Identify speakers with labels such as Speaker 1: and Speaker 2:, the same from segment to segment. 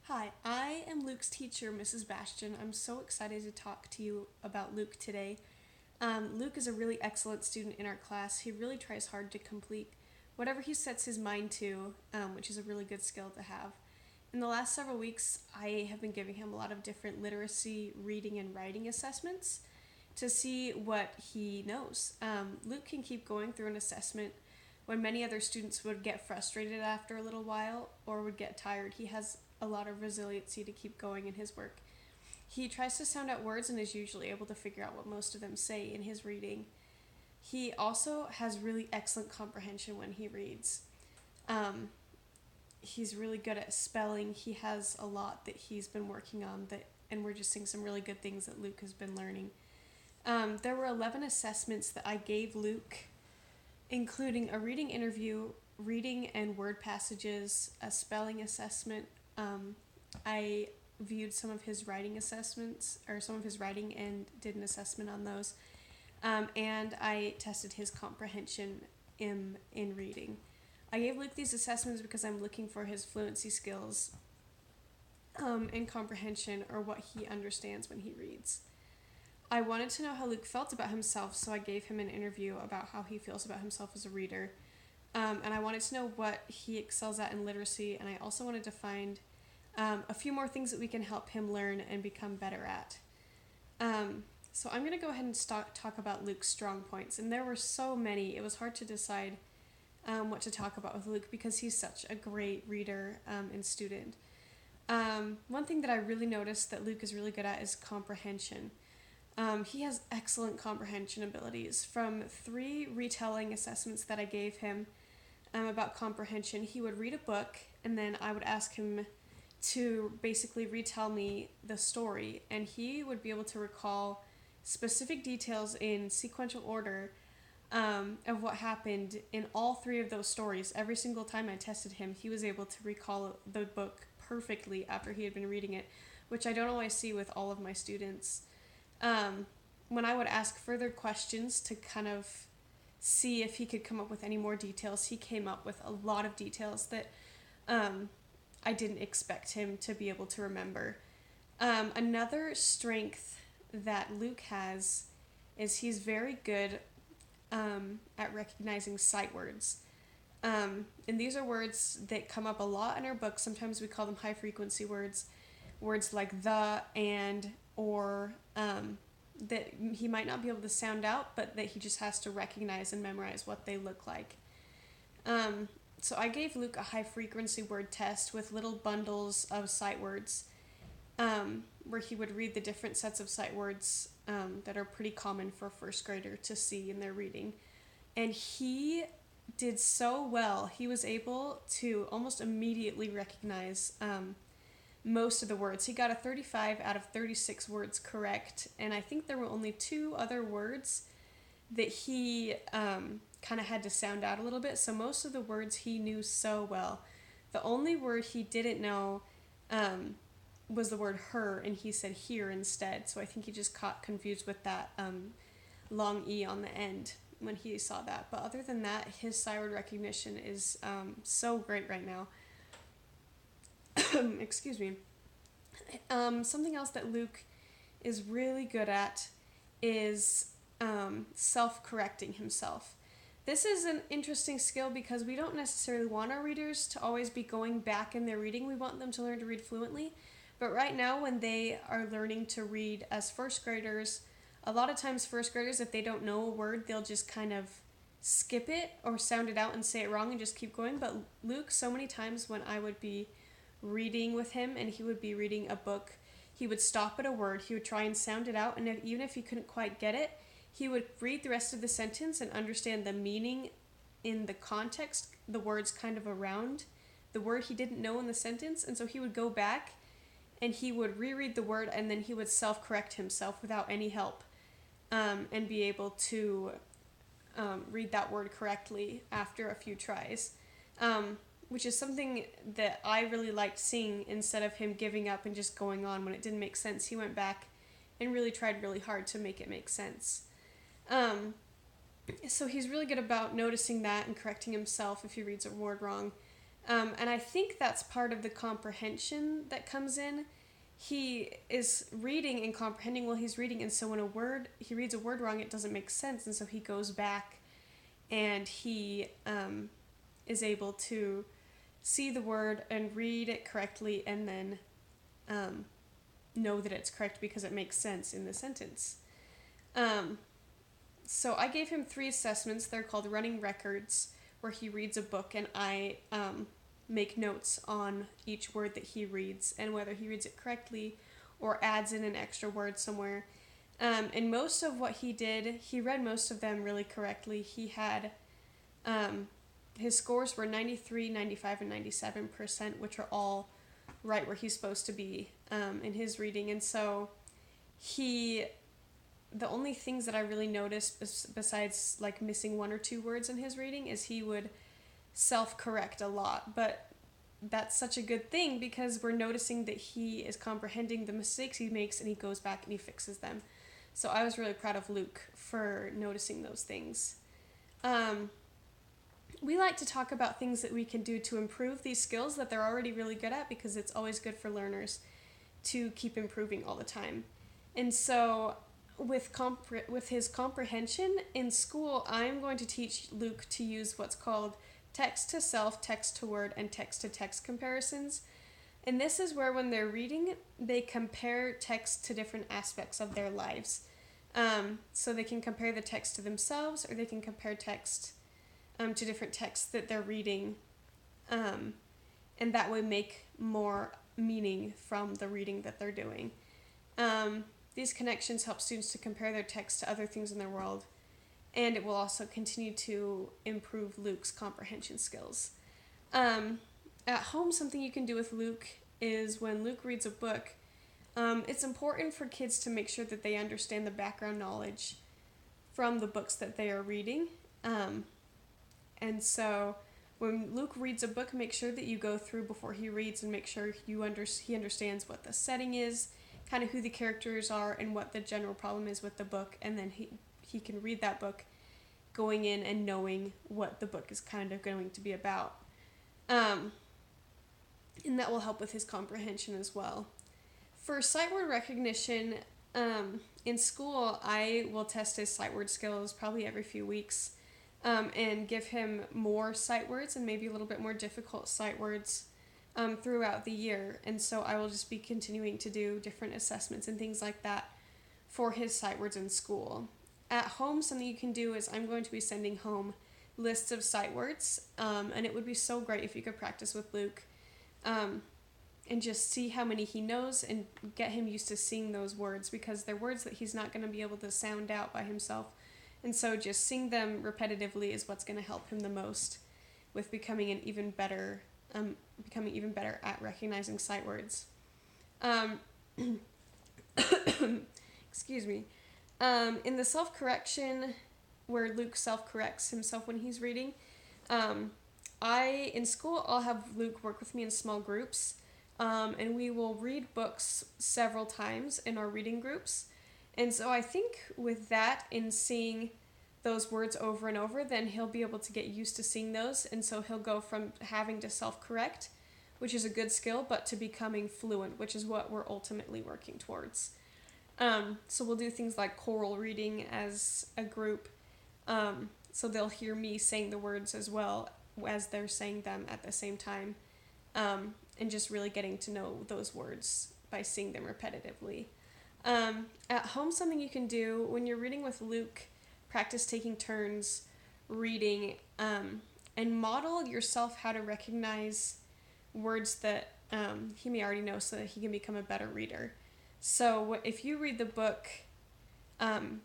Speaker 1: Hi, I am Luke's teacher, Mrs. Bastion. I'm so excited to talk to you about Luke today. Luke is a really excellent student in our class. He really tries hard to complete whatever he sets his mind to, which is a really good skill to have. In the last several weeks, I have been giving him a lot of different literacy, reading, and writing assessments to see what he knows. Luke can keep going through an assessment when many other students would get frustrated after a little while or would get tired. He has a lot of resiliency to keep going in his work. He tries to sound out words and is usually able to figure out what most of them say in his reading. He also has really excellent comprehension when he reads. Um, he's really good at spelling. He has a lot that he's been working on and we're just seeing some really good things that Luke has been learning. There were 11 assessments that I gave Luke, including a reading interview, reading and word passages, a spelling assessment. I viewed some of his writing assessments, or some of his writing, and did an assessment on those. And I tested his comprehension in reading. I gave Luke these assessments because I'm looking for his fluency skills and comprehension, or what he understands when he reads. I wanted to know how Luke felt about himself, so I gave him an interview about how he feels about himself as a reader. And I wanted to know what he excels at in literacy, and I also wanted to find a few more things that we can help him learn and become better at. So I'm going to go ahead and talk about Luke's strong points, and there were so many. It was hard to decide what to talk about with Luke because he's such a great reader and student. One thing that I really noticed that Luke is really good at is comprehension. He has excellent comprehension abilities. From 3 retelling assessments that I gave him about comprehension, he would read a book, and then I would ask him to basically retell me the story, and he would be able to recall specific details in sequential order of what happened in all 3 of those stories. Every single time I tested him, he was able to recall the book perfectly after he had been reading it, which I don't always see with all of my students. When I would ask further questions to kind of see if he could come up with any more details, he came up with a lot of details that I didn't expect him to be able to remember. Another strength that Luke has is he's very good at recognizing sight words. And these are words that come up a lot in our book. Sometimes we call them high frequency words. Words like the, and, or, that he might not be able to sound out, but that he just has to recognize and memorize what they look like. So I gave Luke a high frequency word test with little bundles of sight words, where he would read the different sets of sight words that are pretty common for a first grader to see in their reading. And he did so well. He was able to almost immediately recognize most of the words. He got a 35 out of 36 words correct, and I think there were only 2 other words that he kind of had to sound out a little bit, so most of the words he knew so well. The only word he didn't know was the word her, and he said here instead, so I think he just got confused with that long E on the end when he saw that. But other than that, his sight word recognition is so great right now. Excuse me. Something else that Luke is really good at is self-correcting himself. This is an interesting skill because we don't necessarily want our readers to always be going back in their reading. We want them to learn to read fluently. But right now, when they are learning to read as first graders, a lot of times first graders, if they don't know a word, they'll just kind of skip it or sound it out and say it wrong and just keep going. But Luke, so many times when I would be reading with him and he would be reading a book, he would stop at a word, he would try and sound it out, and even if he couldn't quite get it, he would read the rest of the sentence and understand the meaning in the context, the words kind of around the word he didn't know in the sentence. And so he would go back and he would reread the word, and then he would self-correct himself without any help, and be able to read that word correctly after a few tries, which is something that I really liked seeing. Instead of him giving up and just going on when it didn't make sense, he went back and really tried really hard to make it make sense. So he's really good about noticing that and correcting himself if he reads a word wrong. And I think that's part of the comprehension that comes in. He is reading and comprehending while he's reading, and so when he reads a word wrong, it doesn't make sense, and so he goes back and he is able to see the word and read it correctly, and then know that it's correct because it makes sense in the sentence. So I gave him 3 assessments. They're called running records, where he reads a book and I make notes on each word that he reads and whether he reads it correctly or adds in an extra word somewhere. And most of what he did, he read most of them really correctly. He had, his scores were 93, 95, and 97%, which are all right where he's supposed to be in his reading. And so the only things that I really noticed besides like missing 1 or 2 words in his reading is he would self-correct a lot, but that's such a good thing because we're noticing that he is comprehending the mistakes he makes and he goes back and he fixes them. So I was really proud of Luke for noticing those things. We like to talk about things that we can do to improve these skills that they're already really good at, because it's always good for learners to keep improving all the time. And so with his comprehension in school, I'm going to teach Luke to use what's called text to self, text to word, and text to text comparisons. And this is where when they're reading, they compare text to different aspects of their lives. So they can compare the text to themselves, or they can compare text to different texts that they're reading, and that way make more meaning from the reading that they're doing. These connections help students to compare their text to other things in their world, and it will also continue to improve Luke's comprehension skills. At home, something you can do with Luke is when Luke reads a book, it's important for kids to make sure that they understand the background knowledge from the books that they are reading. And so when Luke reads a book, make sure that you go through before he reads and make sure he understands what the setting is, kind of who the characters are, and what the general problem is with the book, and then he can read that book going in and knowing what the book is kind of going to be about. And that will help with his comprehension as well. For sight word recognition, in school, I will test his sight word skills probably every few weeks, and give him more sight words and maybe a little bit more difficult sight words throughout the year. And so I will just be continuing to do different assessments and things like that for his sight words in school. At home, something you can do is I'm going to be sending home lists of sight words, and it would be so great if you could practice with Luke and just see how many he knows and get him used to seeing those words, because they're words that he's not going to be able to sound out by himself. And so just sing them repetitively is what's going to help him the most with becoming even better at recognizing sight words. Excuse me. In the self-correction, where Luke self-corrects himself when he's reading, in school I'll have Luke work with me in small groups, and we will read books several times in our reading groups. And so I think with that, in seeing those words over and over, then he'll be able to get used to seeing those, and so he'll go from having to self-correct, which is a good skill, but to becoming fluent, which is what we're ultimately working towards. So we'll do things like choral reading as a group, so they'll hear me saying the words as well as they're saying them at the same time, and just really getting to know those words by seeing them repetitively. At home, something you can do when you're reading with Luke, practice taking turns reading, and model yourself how to recognize words that he may already know so that he can become a better reader. So if you read the book,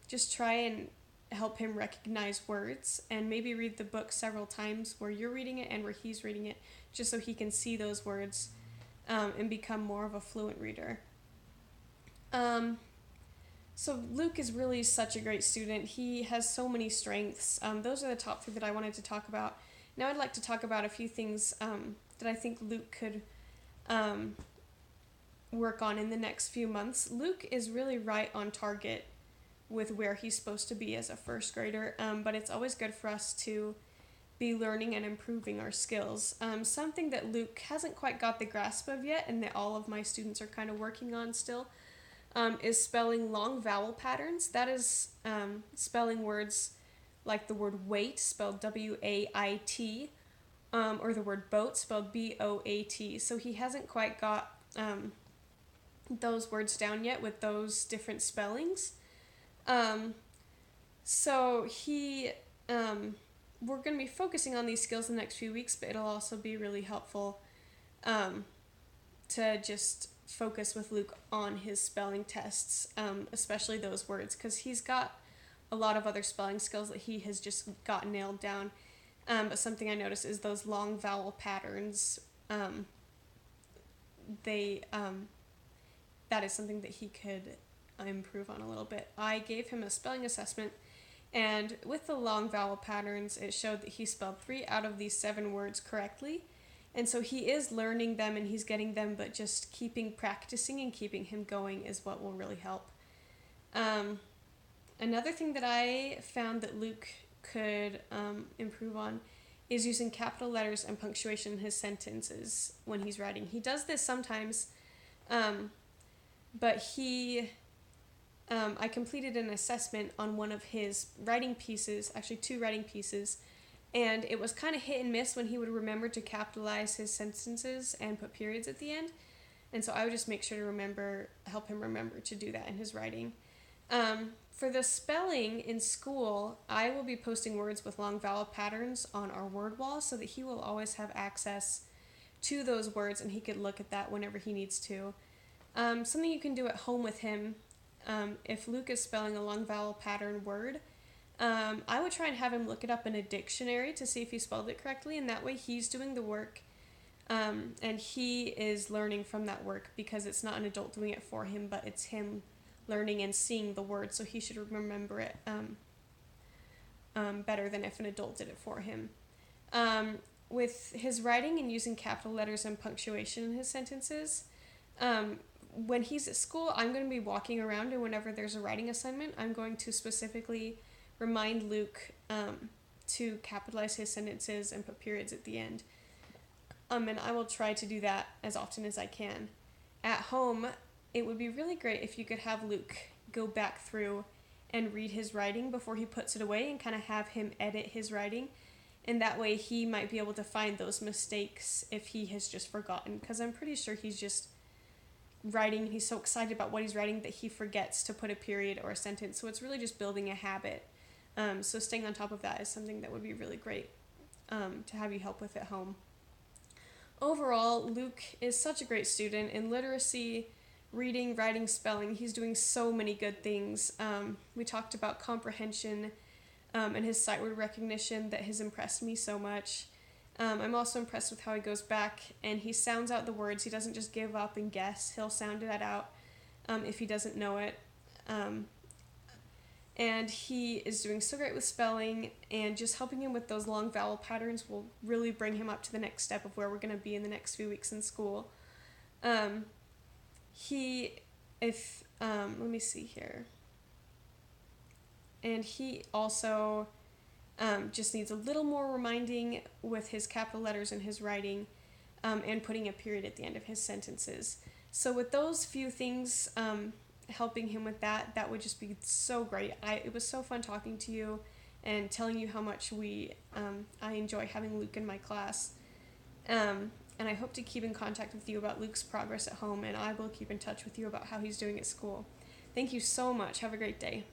Speaker 1: just try and help him recognize words, and maybe read the book several times where you're reading it and where he's reading it, just so he can see those words and become more of a fluent reader. So Luke is really such a great student. He has so many strengths. Those are the top 3 that I wanted to talk about. Now I'd like to talk about a few things that I think Luke could work on in the next few months. Luke is really right on target with where he's supposed to be as a first grader, but it's always good for us to be learning and improving our skills. Something that Luke hasn't quite got the grasp of yet, and that all of my students are kind of working on still, is spelling long vowel patterns. That is spelling words like the word wait, spelled W-A-I-T, or the word boat, spelled B-O-A-T. So he hasn't quite got those words down yet with those different spellings. So we're going to be focusing on these skills in the next few weeks, but it'll also be really helpful to just focus with Luke on his spelling tests, especially those words, because he's got a lot of other spelling skills that he has just got nailed down. But something I noticed is those long vowel patterns. That is something that he could improve on a little bit. I gave him a spelling assessment, and with the long vowel patterns, it showed that he spelled 3 out of these 7 words correctly. And so he is learning them and he's getting them, but just keeping practicing and keeping him going is what will really help. Another thing that I found that Luke could improve on is using capital letters and punctuation in his sentences when he's writing. He does this sometimes, but I completed an assessment on one of his writing pieces, actually 2 writing pieces, and it was kind of hit and miss when he would remember to capitalize his sentences and put periods at the end. And so I would just make sure to help him remember to do that in his writing. For the spelling in school, I will be posting words with long vowel patterns on our word wall so that he will always have access to those words and he could look at that whenever he needs to. Something you can do at home with him, if Luke is spelling a long vowel pattern word, I would try and have him look it up in a dictionary to see if he spelled it correctly, and that way he's doing the work, and he is learning from that work because it's not an adult doing it for him, but it's him learning and seeing the word, so he should remember it better than if an adult did it for him. With his writing and using capital letters and punctuation in his sentences, when he's at school, I'm going to be walking around, and whenever there's a writing assignment, I'm going to specifically remind Luke to capitalize his sentences and put periods at the end. And I will try to do that as often as I can. At home, it would be really great if you could have Luke go back through and read his writing before he puts it away and kind of have him edit his writing. And that way he might be able to find those mistakes if he has just forgotten. Because I'm pretty sure he's just writing and he's so excited about what he's writing that he forgets to put a period or a sentence. So it's really just building a habit. So staying on top of that is something that would be really great to have you help with at home. Overall, Luke is such a great student in literacy, reading, writing, spelling. He's doing so many good things. We talked about comprehension and his sight word recognition that has impressed me so much. I'm also impressed with how he goes back and he sounds out the words. He doesn't just give up and guess. He'll sound that out if he doesn't know it. And he is doing so great with spelling, and just helping him with those long vowel patterns will really bring him up to the next step of where we're going to be in the next few weeks in school. Let me see here. And he also just needs a little more reminding with his capital letters in his writing, and putting a period at the end of his sentences. So with those few things, helping him with that would just be so great. It was so fun talking to you and telling you how much I enjoy having Luke in my class. And I hope to keep in contact with you about Luke's progress at home, and I will keep in touch with you about how he's doing at school. Thank you so much. Have a great day.